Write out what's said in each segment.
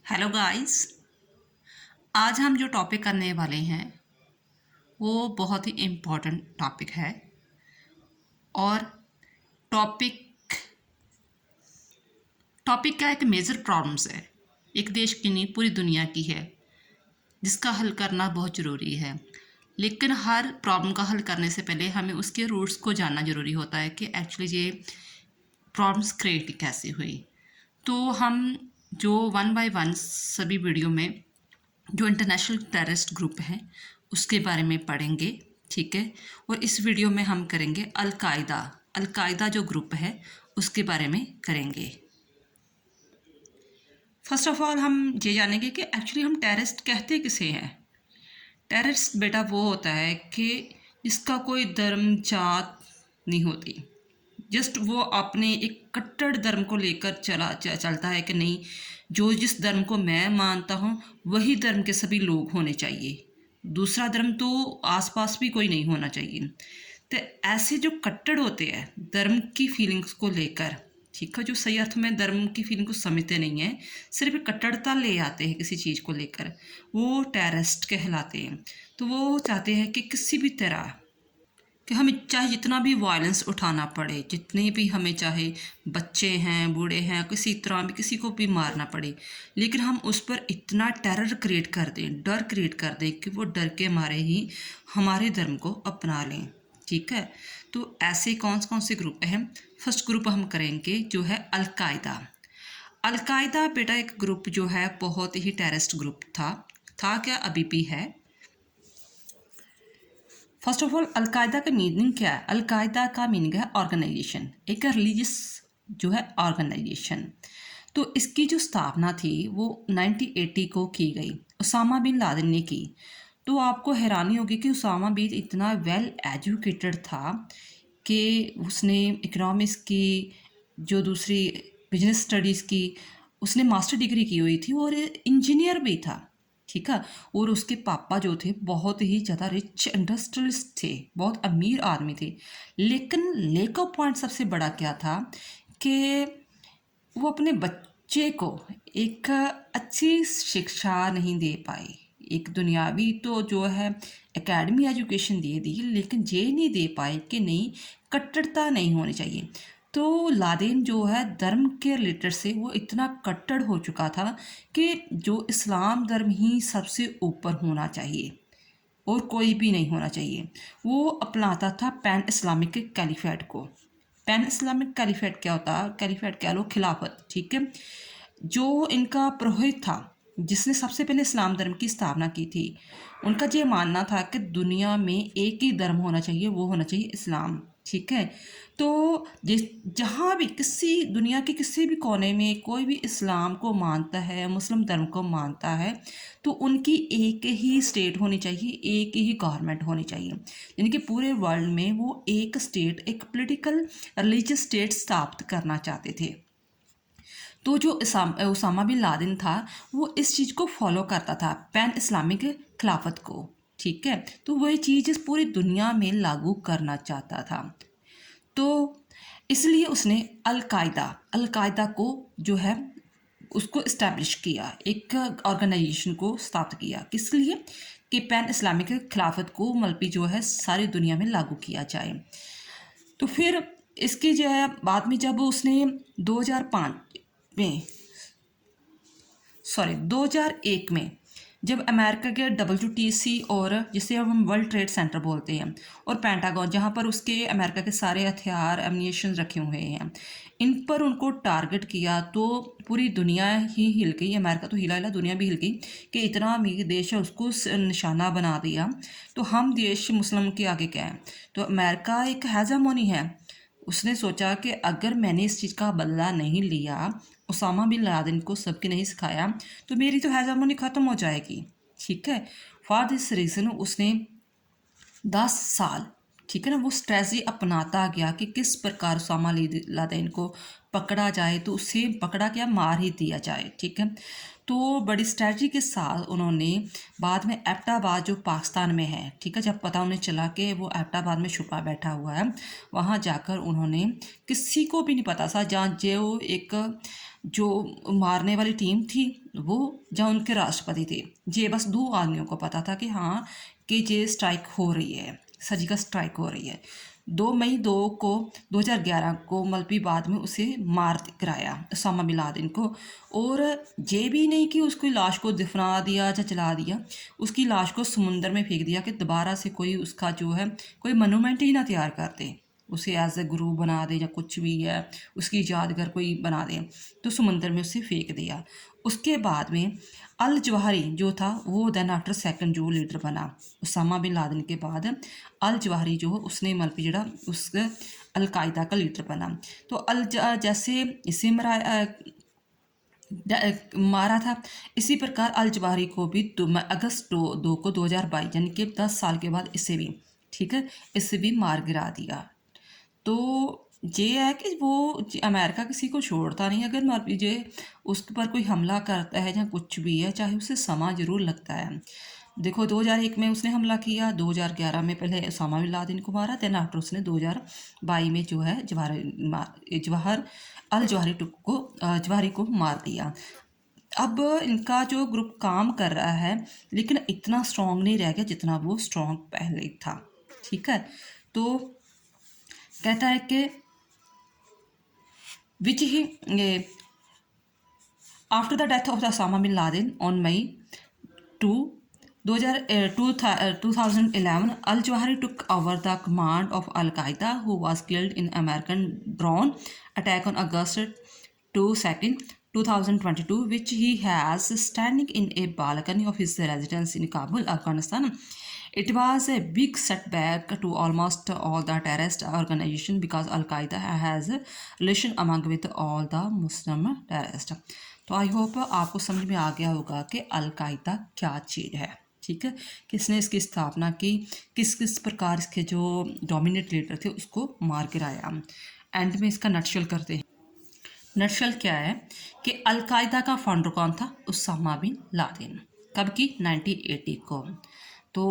Hello guys. आज हम जो टॉपिक करने वाले हैं वो बहुत ही इम्पोर्टेंट टॉपिक है। और टॉपिक टॉपिक क्या है कि मेजर प्रॉब्लम्स है, एक देश की नहीं पूरी दुनिया की है, जिसका हल करना बहुत ज़रूरी है। लेकिन हर प्रॉब्लम का हल करने से पहले हमें उसके रूट्स को जानना ज़रूरी होता है कि एक्चुअली ये प्रॉब्लम्स क्रिएट कैसे हुई। तो हम जो वन बाय वन सभी वीडियो में जो इंटरनेशनल टेररिस्ट ग्रुप हैं उसके बारे में पढ़ेंगे, ठीक है। और इस वीडियो में हम करेंगे अल कायदा जो ग्रुप है उसके बारे में करेंगे। फर्स्ट ऑफ ऑल हम ये जानेंगे कि एक्चुअली हम टेररिस्ट कहते किसे हैं। टेररिस्ट बेटा वो होता है कि जिसका कोई धर्म जात नहीं होती, जस्ट वो अपने एक कट्टर धर्म को लेकर चलता है कि नहीं, जो जिस धर्म को मैं मानता हूँ वही धर्म के सभी लोग होने चाहिए, दूसरा धर्म तो आसपास भी कोई नहीं होना चाहिए। तो ऐसे जो कट्टर होते हैं धर्म की फीलिंग्स को लेकर, ठीक है, जो सही अर्थ में धर्म की फीलिंग को समझते नहीं हैं, सिर्फ कट्टरता ले आते हैं किसी चीज़ को लेकर, वो टेररिस्ट कहलाते हैं। तो वो चाहते हैं कि किसी भी तरह कि हमें चाहे जितना भी वायलेंस उठाना पड़े, जितने भी हमें चाहे बच्चे हैं बूढ़े हैं किसी तरह भी किसी को भी मारना पड़े, लेकिन हम उस पर इतना टेरर क्रिएट कर दें, डर क्रिएट कर दें कि वो डर के मारे ही हमारे धर्म को अपना लें, ठीक है। तो ऐसे कौन से ग्रुप हैं। फर्स्ट ग्रुप हम करेंगे जो है अलकायदा। अलकायदा बेटा एक ग्रुप जो है बहुत ही टेररिस्ट ग्रुप था क्या, अभी भी है। फर्स्ट ऑफ ऑल अलकायदा का मीनिंग क्या है। अलकायदा का मीनिंग है ऑर्गेनाइजेशन, एक रिलीजियस जो है ऑर्गेनाइजेशन। तो इसकी जो स्थापना थी वो 1980 को की गई, उसामा बिन लादेन ने की। तो आपको हैरानी होगी कि उसामा बिन इतना वेल एजुकेटेड था कि उसने इकोनॉमिक्स की, जो दूसरी बिजनेस स्टडीज़ की, उसने मास्टर डिग्री की हुई थी और इंजीनियर भी था, ठीक है। और उसके पापा जो थे बहुत ही ज़्यादा रिच इंडस्ट्रियलिस्ट थे, बहुत अमीर आदमी थे। लेकिन लेक ऑफ पॉइंट सबसे बड़ा क्या था कि वो अपने बच्चे को एक अच्छी शिक्षा नहीं दे पाए। एक दुनियावी तो जो है एकेडमी एजुकेशन दे दी, लेकिन ये नहीं दे पाए कि नहीं, कट्टरता नहीं होनी चाहिए। तो लादेन जो है धर्म के रिलेटेड से वो इतना कट्टर हो चुका था कि जो इस्लाम धर्म ही सबसे ऊपर होना चाहिए और कोई भी नहीं होना चाहिए। वो अपनाता था पैन इस्लामिक कैलिफेट को। पैन इस्लामिक कैलिफेट क्या होता है, कैलिफेट कह लो खिलाफत, ठीक है। जो इनका पुरोहित था जिसने सबसे पहले इस्लाम धर्म की स्थापना की थी, उनका ये मानना था कि दुनिया में एक ही धर्म होना चाहिए, वो होना चाहिए इस्लाम, ठीक है। तो जिस जहाँ भी किसी दुनिया के किसी भी कोने में कोई भी इस्लाम को मानता है, मुस्लिम धर्म को मानता है, तो उनकी एक ही स्टेट होनी चाहिए, एक ही गवर्नमेंट होनी चाहिए। यानी कि पूरे वर्ल्ड में वो एक स्टेट, एक पॉलिटिकल रिलीजियस स्टेट स्थापित करना चाहते थे। तो जो उसामा बिन लादेन था वो इस चीज़ को फॉलो करता था, पैन इस्लामिक खिलाफत को, ठीक है। तो वही चीज़ इस पूरी दुनिया में लागू करना चाहता था। तो इसलिए उसने अल कायदा को जो है उसको इस्टेब्लिश किया, एक ऑर्गेनाइजेशन को स्थापित किया, किस लिए कि पैन इस्लामिक खिलाफत को मल्पी जो है सारी दुनिया में लागू किया जाए। तो फिर इसके जो है बाद में जब उसने 2005 में 2001 में जब अमेरिका के WTC और जिसे अब हम वर्ल्ड ट्रेड सेंटर बोलते हैं और पेंटागन, जहाँ पर उसके अमेरिका के सारे हथियार एम्यूनेशन रखे हुए हैं, इन पर उनको टारगेट किया तो पूरी दुनिया ही हिल गई। अमेरिका तो हिला, दुनिया भी हिल गई कि इतना अमीर देश है उसको निशाना बना दिया। तो हम देश मुस्लिम के आगे क्या है। तो अमेरिका एक हेजेमोनी है, उसने सोचा कि अगर मैंने इस चीज़ का बदला नहीं लिया, उसामा बिन लादेन को सबके नहीं सिखाया, तो मेरी तो हेजेमोनी ख़त्म हो जाएगी, ठीक है। फॉर दिस रीज़न उसने 10 साल, ठीक है ना, वो स्ट्रेटजी अपनाता गया कि किस प्रकार उसामा लादेन को पकड़ा जाए, तो उसे पकड़ा क्या, मार ही दिया जाए, ठीक है। तो बड़ी स्ट्रेटजी के साथ उन्होंने बाद में एबटाबाद जो पाकिस्तान में है, ठीक है, जब पता उन्हें चला कि वो एबटाबाद में छुपा बैठा हुआ है, वहाँ जाकर उन्होंने, किसी को भी नहीं पता था, जहाँ जो एक जो मारने वाली टीम थी वो या उनके राष्ट्रपति थे, ये बस दो आदमियों को पता था कि हाँ कि ये स्ट्राइक हो रही है, सर्जिकल स्ट्राइक हो रही है। 2 मई 2011 को मलबी बाद में उसे मार गिराया ओसामा बिन लादेन को। और ये भी नहीं कि उसकी लाश को दफना दिया या जला दिया, उसकी लाश को समुंदर में फेंक दिया कि दोबारा से कोई उसका जो है कोई मोनूमेंट ही ना तैयार कर दे, उसे एज ए गुरु बना दे या कुछ भी है उसकी यादगार कोई बना दे, तो समुंदर में उसे फेंक दिया। उसके बाद में अल जवाहरी जो था वो दैन आफ्टर सेकंड जो लीडर बना उसामा बिन लादेन के बाद, अल जवाहरी जो उसने मतलब जड़ा उस अलकायदा का लीडर बना। तो जैसे इसे मारा था, इसी प्रकार अल जवाहरी को भी अगस्त 2 को 2022 यानी कि 10 साल के बाद इसे भी, ठीक है, इसे भी मार गिरा दिया। तो ये है कि वो अमेरिका किसी को छोड़ता नहीं, अगर मान लीजिए उस पर कोई हमला करता है या कुछ भी है, चाहे उसे समा जरूर लगता है। देखो 2001 में उसने हमला किया, 2011 में पहले ओसामा बिन लादेन को मारा, देन आफ्टर उसने 2022 में जो है जवाहर अल जवाहरी को मार दिया। अब इनका जो ग्रुप काम कर रहा है लेकिन इतना स्ट्रॉन्ग नहीं रह गया जितना वो स्ट्रॉन्ग पहले था, ठीक है। तो कहता है कि which he after the death of the Osama bin Laden on May 2 2011 al Zawahiri took over the command of Al Qaeda, who was killed in American drone attack on August 2nd 2022, which he has standing in a balcony of his residence in Kabul, Afghanistan. It was a big setback to almost all the terrorist organization because Al Qaeda has relation among with all the Muslim terrorists. तो I hope आपको समझ में आ गया होगा कि अल कायदा क्या चीज़ है, ठीक है, किसने इसकी स्थापना की, किस किस प्रकार इसके जो डोमिनेट लीडर थे उसको मार गिराया। एंड में इसका नटशल करते हैं। नटशल क्या है कि अल कायदा का फाउंडर कौन था? Osama bin Laden. कब की? 1980 को। तो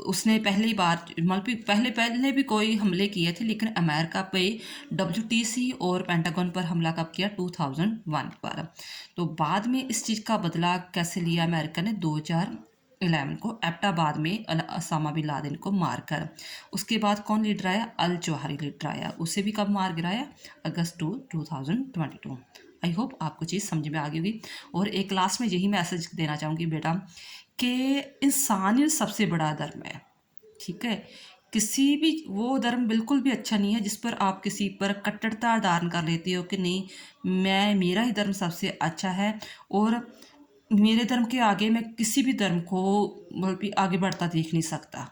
उसने पहली बार मतलब पहले भी कोई हमले किए थे, लेकिन अमेरिका पे WTC और पेंटागन पर हमला कब किया? 2001 पर। तो बाद में इस चीज़ का बदला कैसे लिया अमेरिका ने? 2011 को एबटाबाद में ओसामा बिन लादेन को मारकर। उसके बाद कौन लीडर आया? अल जवाहरी लीडर आया। उसे भी कब मार गिराया? अगस्त 2022। आई होप आपको चीज़ समझ में आ गई होगी। और एक क्लास में यही मैसेज देना चाहूँगी बेटा कि इंसानियत सबसे बड़ा धर्म है, ठीक है। किसी भी वो धर्म बिल्कुल भी अच्छा नहीं है जिस पर आप किसी पर कट्टरता धारण कर लेते हो कि नहीं मेरा ही धर्म सबसे अच्छा है और मेरे धर्म के आगे मैं किसी भी धर्म को मतलब आगे बढ़ता देख नहीं सकता।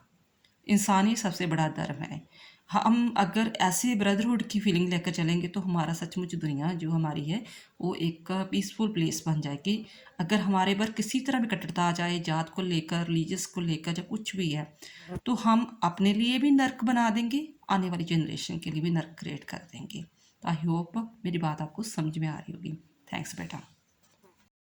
इंसान ही सबसे बड़ा धर्म है। हम अगर ऐसे ब्रदरहुड की फीलिंग लेकर चलेंगे तो हमारा सचमुच दुनिया जो हमारी है वो एक पीसफुल प्लेस बन जाएगी। अगर हमारे पर किसी तरह भी कट्टरता आ जाए जात को लेकर, रिलीजियस को लेकर या कुछ भी है, तो हम अपने लिए भी नर्क बना देंगे, आने वाली जनरेशन के लिए भी नर्क क्रिएट कर देंगे। आई होप मेरी बात आपको समझ में आ रही होगी। थैंक्स बेटा।